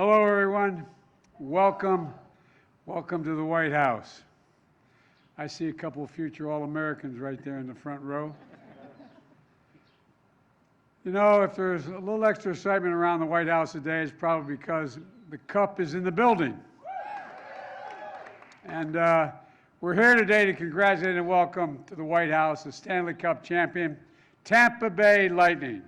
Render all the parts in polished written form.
Hello, everyone. Welcome to the White House. I see a couple of future All-Americans right there in the front row. You know, if there's a little extra excitement around the White House today, it's probably because the Cup is in the building. And we're here today to congratulate and welcome to the White House the Stanley Cup champion, Tampa Bay Lightning.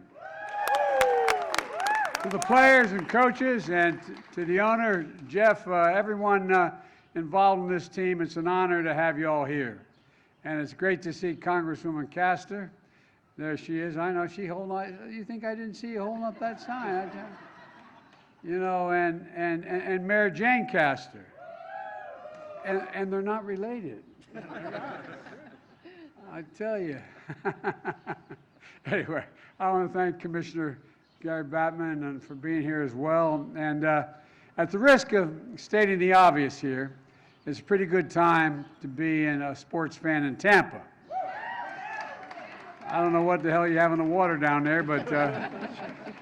To the players and coaches and to the owner, Jeff, everyone involved in this team, it's an honor to have you all here. And it's great to see Congresswoman Castor. There she is. I know she holding up. You think I didn't see you holding up that sign? You know, and Mayor Jane Castor. And they're not related. I tell you. Anyway, I want to thank Commissioner Gary Batman and for being here as well. And at the risk of stating the obvious here, it's a pretty good time to be a sports fan in Tampa. I don't know what the hell you have in the water down there, but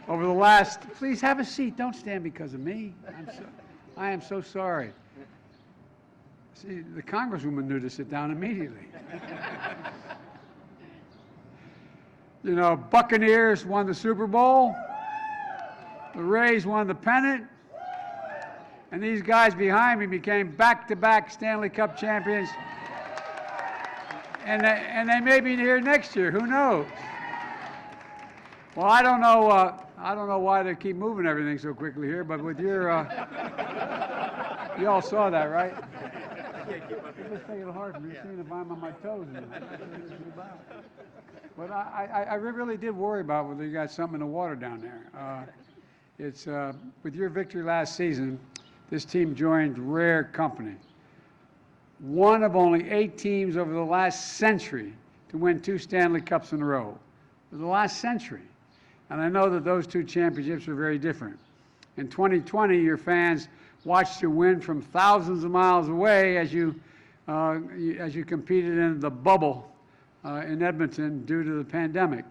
over the last, please have a seat. Don't stand because of me. I am so sorry. See, the Congresswoman knew to sit down immediately. You know, Buccaneers won the Super Bowl. The Rays won the pennant. And these guys behind me became back-to-back Stanley Cup champions. And they may be here next year. Who knows? Well, I don't know why they keep moving everything so quickly here, but with your, you all saw that, right? It's just making it hard for me seeing if I'm on my toes. But I really did worry about whether you got something in the water down there. It's with your victory last season, this team joined rare company. One of only 8 teams over the last century to win 2 Stanley Cups in a row. For the last century. And I know that those 2 championships are very different. In 2020, your fans watched you win from thousands of miles away as you competed in the bubble in Edmonton due to the pandemic.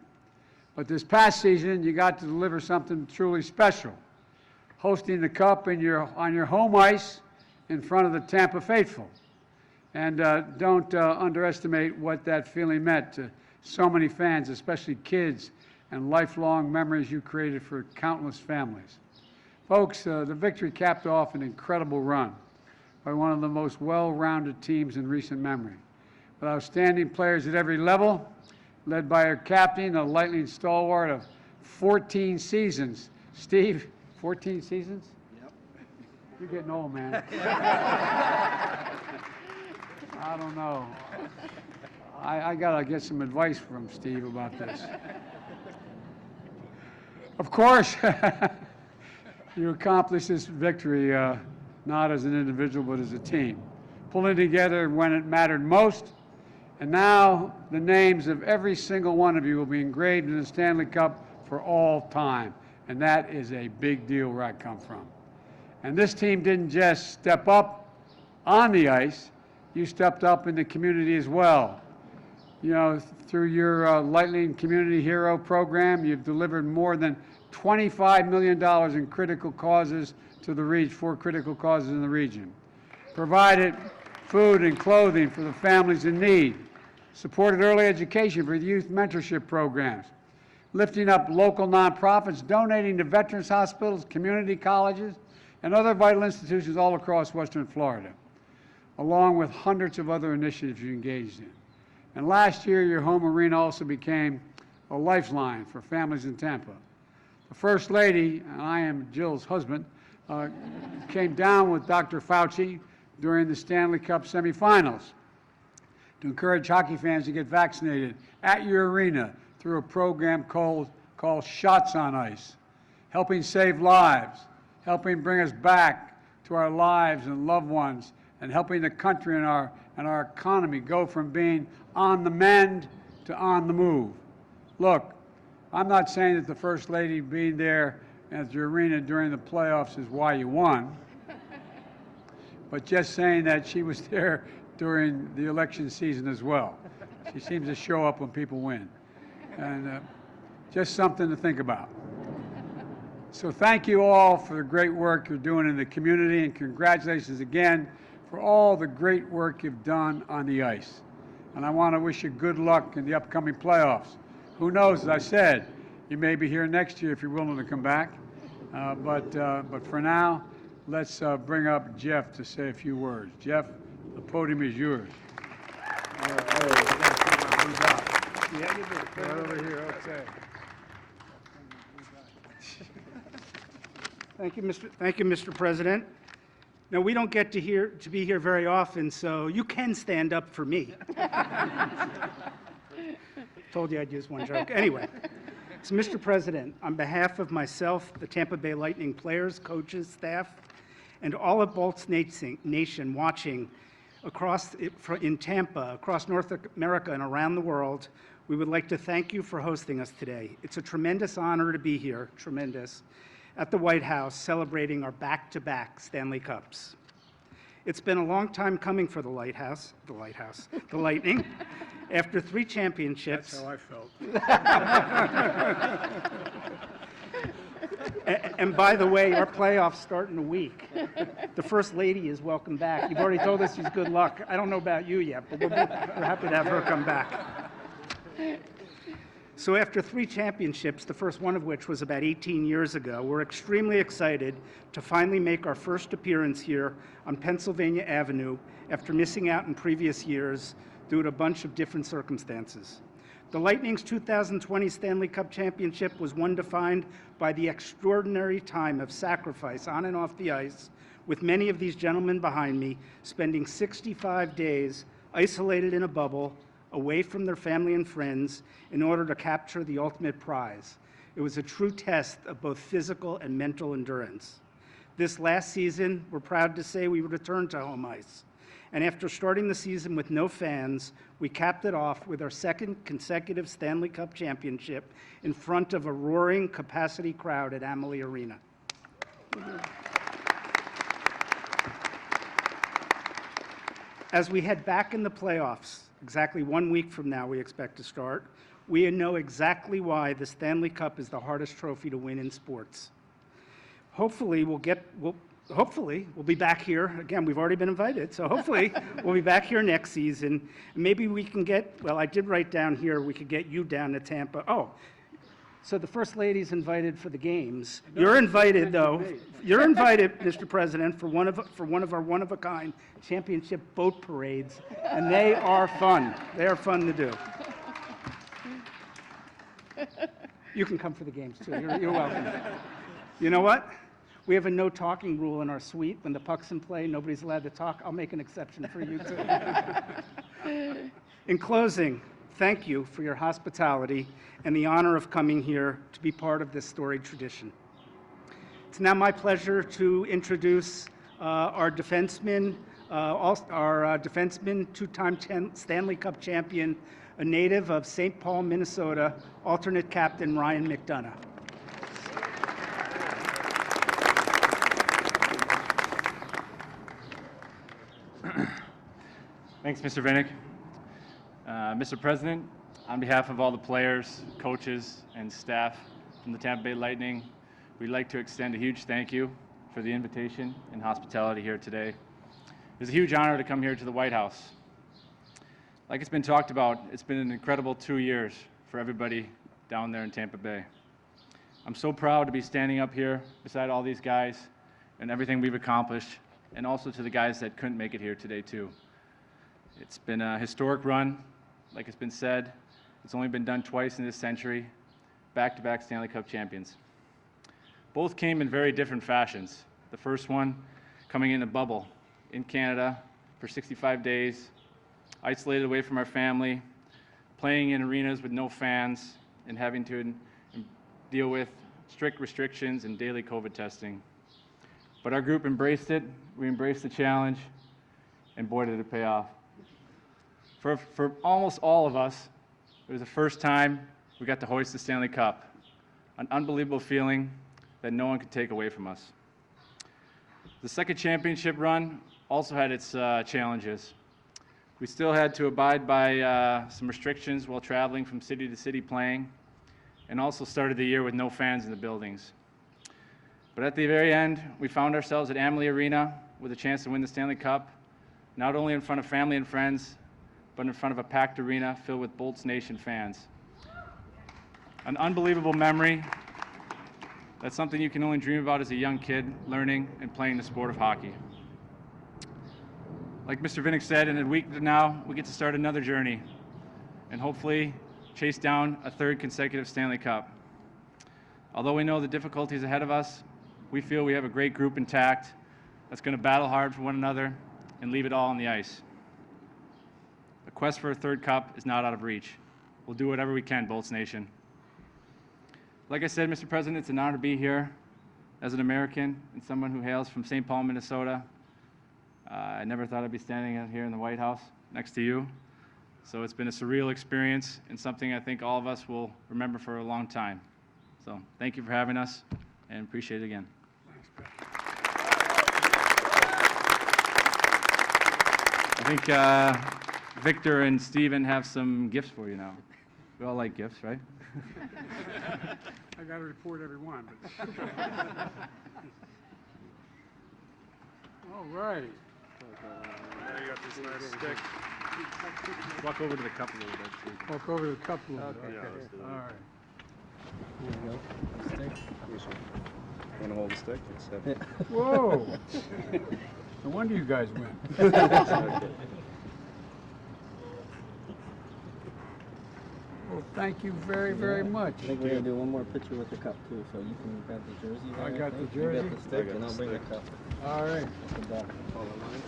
But this past season, you got to deliver something truly special, hosting the Cup on your home ice in front of the Tampa faithful. And don't underestimate what that feeling meant to so many fans, especially kids, and lifelong memories you created for countless families. Folks, the victory capped off an incredible run by one of the most well-rounded teams in recent memory, with outstanding players at every level, led by our captain, a Lightning stalwart of 14 seasons. Steve, 14 seasons? Yep. You're getting old, man. I don't know. I got to get some advice from Steve about this. Of course, you accomplished this victory not as an individual but as a team, pulling together when it mattered most. And now the names of every single one of you will be engraved in the Stanley Cup for all time. And that is a big deal where I come from. And this team didn't just step up on the ice, you stepped up in the community as well. You know, through your Lightning Community Hero program, you've delivered more than $25 million in critical causes to the region, 4 critical causes in the region. Provided food and clothing for the families in need. Supported early education for youth mentorship programs. Lifting up local nonprofits, donating to veterans hospitals, community colleges, and other vital institutions all across Western Florida, along with hundreds of other initiatives you engaged in. And last year, your home arena also became a lifeline for families in Tampa. The First Lady, and I am Jill's husband, came down with Dr. Fauci during the Stanley Cup semifinals to encourage hockey fans to get vaccinated at your arena through a program called Shots on Ice, helping save lives, helping bring us back to our lives and loved ones, and helping the country and our economy go from being on the mend to on the move. Look, I'm not saying that the First Lady being there at your arena during the playoffs is why you won, but just saying that she was there during the election season as well. She seems to show up when people win. And just something to think about. So thank you all for the great work you're doing in the community, and congratulations again for all the great work you've done on the ice. And I want to wish you good luck in the upcoming playoffs. Who knows, as I said, you may be here next year if you're willing to come back. But for now, let's bring up Jeff to say a few words. Jeff, the podium is yours. Yeah, you do. Right over here, okay. Thank you, Mr. President. Now, we don't get to be here very often, so you can stand up for me. Told you I'd use one joke. Anyway, so Mr. President, on behalf of myself, the Tampa Bay Lightning players, coaches, staff, and all of Bolts Nation watching in Tampa, across North America and around the world, we would like to thank you for hosting us today. It's a tremendous honor to be here, tremendous, at the White House celebrating our back-to-back Stanley Cups. It's been a long time coming for the Lightning. After 3 championships. That's how I felt. And by the way, our playoffs start in a week. The First Lady is welcome back. You've already told us she's good luck. I don't know about you yet, but we're happy to have her come back. So after 3 championships, the first one of which was about 18 years ago, we're extremely excited to finally make our first appearance here on Pennsylvania Avenue after missing out in previous years due to a bunch of different circumstances. The Lightning's 2020 Stanley Cup Championship was one defined by the extraordinary time of sacrifice on and off the ice, with many of these gentlemen behind me spending 65 days isolated in a bubble, away from their family and friends, in order to capture the ultimate prize. It was a true test of both physical and mental endurance. This last season, we're proud to say we returned to home ice. And after starting the season with no fans, we capped it off with our second consecutive Stanley Cup Championship in front of a roaring capacity crowd at Amalie Arena. As we head back in the playoffs, exactly 1 week from now we expect to start, we know exactly why the Stanley Cup is the hardest trophy to win in sports. Hopefully we'll be back here. Again, we've already been invited, so hopefully we'll be back here next season. Maybe we can I did write down here, we could get you down to Tampa. Oh, so the First Lady's invited for the games. You're invited, though. You're invited, Mr. President, for one of our one-of-a-kind championship boat parades, and they are fun. They are fun to do. You can come for the games, too. You're welcome. You know what? We have a no talking rule in our suite. When the puck's in play, nobody's allowed to talk. I'll make an exception for you, too. In closing, thank you for your hospitality and the honor of coming here to be part of this storied tradition. It's now my pleasure to introduce our defenseman, two-time Stanley Cup champion, a native of St. Paul, Minnesota, alternate captain Ryan McDonough. Thanks, Mr. Vinnick. Mr. President, on behalf of all the players, coaches, and staff from the Tampa Bay Lightning, we'd like to extend a huge thank you for the invitation and hospitality here today. It's a huge honor to come here to the White House. Like it's been talked about, it's been an incredible 2 years for everybody down there in Tampa Bay. I'm so proud to be standing up here beside all these guys and everything we've accomplished, and also to the guys that couldn't make it here today too. It's been a historic run, like it's been said. It's only been done twice in this century, back-to-back Stanley Cup champions. Both came in very different fashions. The first one coming in a bubble in Canada for 65 days, isolated away from our family, playing in arenas with no fans, and having to deal with strict restrictions and daily COVID testing. But our group embraced it, we embraced the challenge, and boy did it pay off. For almost all of us, it was the first time we got to hoist the Stanley Cup, an unbelievable feeling that no one could take away from us. The second championship run also had its challenges. We still had to abide by some restrictions while traveling from city to city playing, and also started the year with no fans in the buildings. But at the very end, we found ourselves at Amalie Arena with a chance to win the Stanley Cup, not only in front of family and friends, but in front of a packed arena filled with Bolts Nation fans. An unbelievable memory. That's something you can only dream about as a young kid, learning and playing the sport of hockey. Like Mr. Vinnick said, in a week from now, we get to start another journey and hopefully chase down a third consecutive Stanley Cup. Although we know the difficulties ahead of us, we feel we have a great group intact that's going to battle hard for one another and leave it all on the ice. The quest for a third cup is not out of reach. We'll do whatever we can, Bolts Nation. Like I said, Mr. President, it's an honor to be here as an American and someone who hails from St. Paul, Minnesota. I never thought I'd be standing out here in the White House next to you. So it's been a surreal experience and something I think all of us will remember for a long time. So thank you for having us and appreciate it again. I think Victor and Steven have some gifts for you now. We all like gifts, right? I got to report every one. But all right. Now you got this nice stick. Walk over to the cup a little bit, too. Walk over to the cup a little bit. Yeah, let's do All that. right. There you go. Stick. Want to hold the stick? It's heavy. Whoa! No wonder you guys win. Well, thank you very, very much. I think we're gonna do one more picture with the cup too, so you can grab the jersey there. I got the think. jersey. You got the stick, I got and the I'll bring the stick. cup. All right. At the back. Hold on, mine.